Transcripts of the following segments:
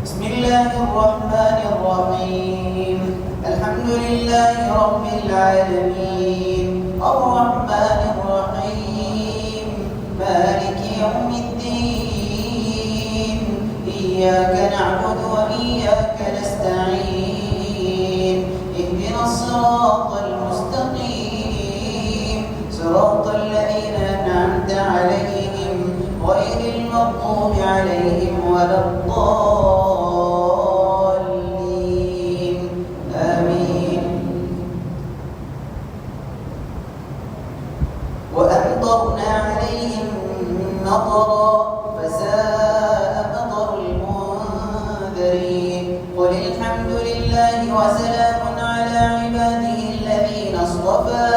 بسم الله الرحمن الرحيم. الحمد لله رب العالمين الرحمن الرحيم مالك يوم الدين إياك نعبد وإياك نستعين اهدنا الصراط المستقيم صراط الذين أنعمت عليهم غير المغضوب عليهم ولا الضالين آمين. وأمطرنا عليهم مطرا فساء مطر المنذرين قل الحمد لله وسلام على عباده الذين اصطفى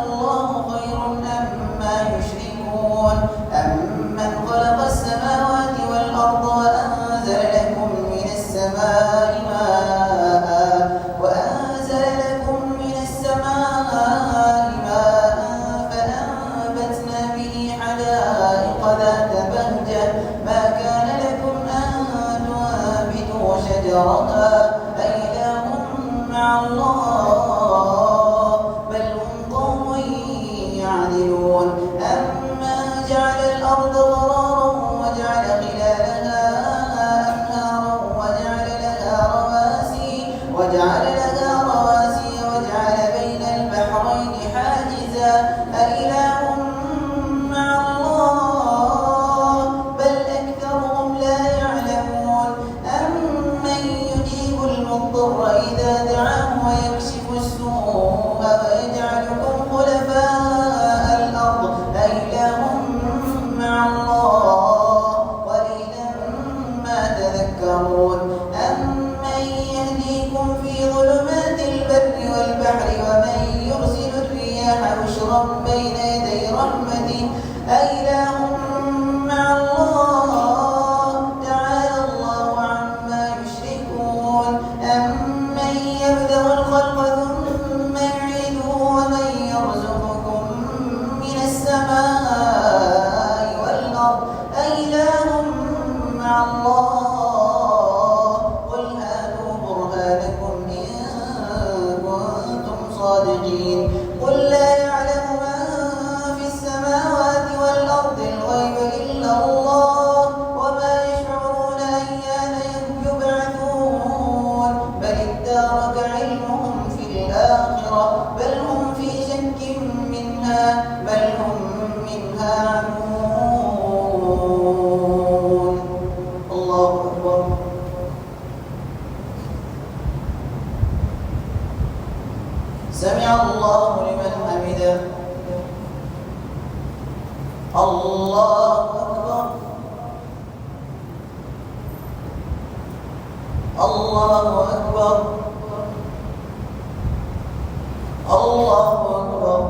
الله خير أما يشركون أمن خلق السماوات والأرض وأنزل لكم من السماء فأنبتنا به حدائق ذات بهجة ما كان لكم أن تنبتوا شجرها أإله مع الله بل هم قوم يعدلون أما جعل الأرض قرارا وجعل خلالها أنهارا وجعل لها رواسي وجعل بين البحرين حاجزا أإله مع الله بل أكثرهم لا يعلمون أمن يجيب المضطر إذا دعاه ويكشف السوء ويجعلكم خلفاء الأرض أإله مع الله قليلا ما تذكرون أمن يهديكم في ظلمات البر والبحر ومن يرسل الرياح بشرا بين يدي رحمته أإله مع الله تعالى الله عما يشركون أمن يبدأ الخلق ثم يعيده ومن يرزقكم من السماء والأرض أإله مع الله قل هاتوا برهانكم إن كنتم صادقين قل لا يعلم من في السماوات والأرض الغيب إلا الله وما يشعرون أيان يبعثون بل ادارك علمهم في الآخرة بل هم في شك منها بل هم منها عمون. الله أكبر. سمع الله لمن حمده. الله أكبر. الله أكبر. الله أكبر.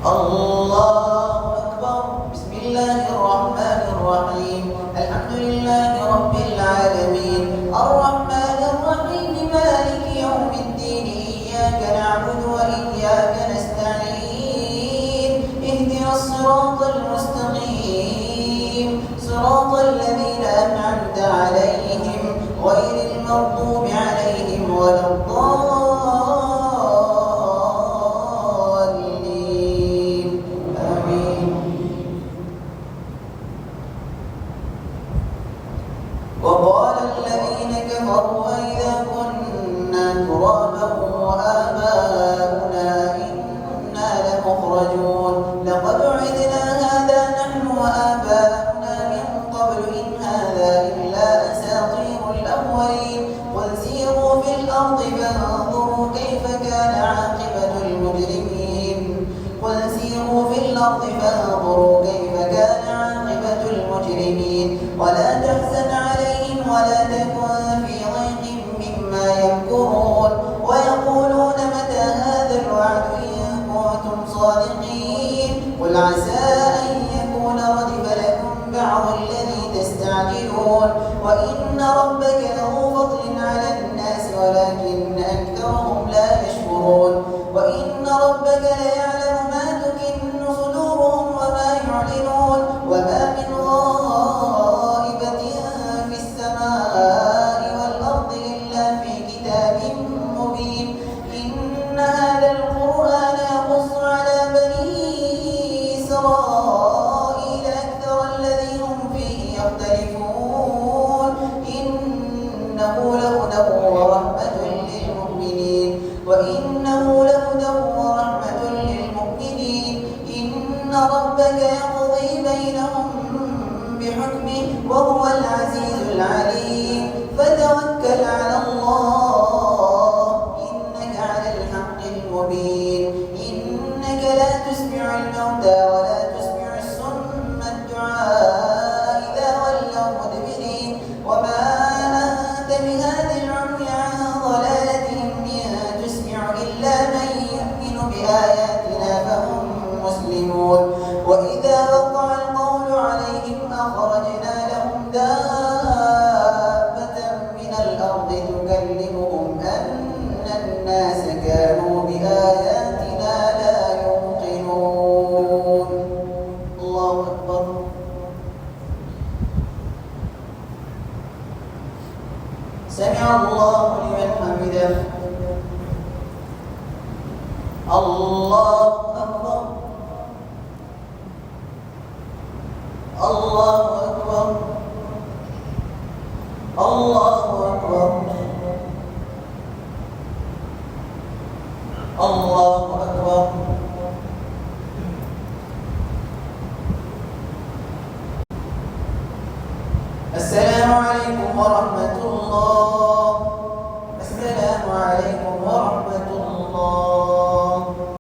الله أكبر. بسم الله الرحمن الرحيم. الحمد لله رب العالمين الرحمن الرحيم مالك يوم الدين إياك نعبد وإياك نستعين اهدنا الصراط المستقيم صراط الذين أنعمت عليهم غير المغضوب عليهم ولا الضالين آمين. وقال الذين كفروا أئذا كنا ترابا وآباؤنا إنا لمخرجون لقد وعدنا هذا نحن وآباؤنا من قبل إن هذا إلا أساطير الأولين قل سيروا في الأرض فانظروا كيف كان عاقبة المجرمين قل سيروا في الأرض فانظروا كيف كان عاقبة المجرمين ولا تحزن عليهم ولا تكن في ضيق مما يمكرون ويقولون متى هذا الوعد إن كنتم صادقين قل عسى أن يكون ردف لكم بعض الذي تستعجلون وإن ربك له فضل على الناس ولكن أكثرهم لا يشكرون وإن ربك ليعلم ما تكن صدورهم ربك يقضي بينهم بحكمه وهو العزيز العليم فتوكل على الله إنك على الحق المبين إنك لا تسمع الموتى ولا تسمع الصم الدعاء إذا ولوا مدبرين وما أنت بهذه العمي عن ضلالتهم إن تسمع إلا من يؤمن بآياتنا فهم مسلمون وإذا وقع القول عليهم أخرجنا لهم دابة من الأرض تكلمهم أن الناس كانوا بآياتنا لا يوقنون الله أكبر سمع الله لمن حمده الله أكبر الله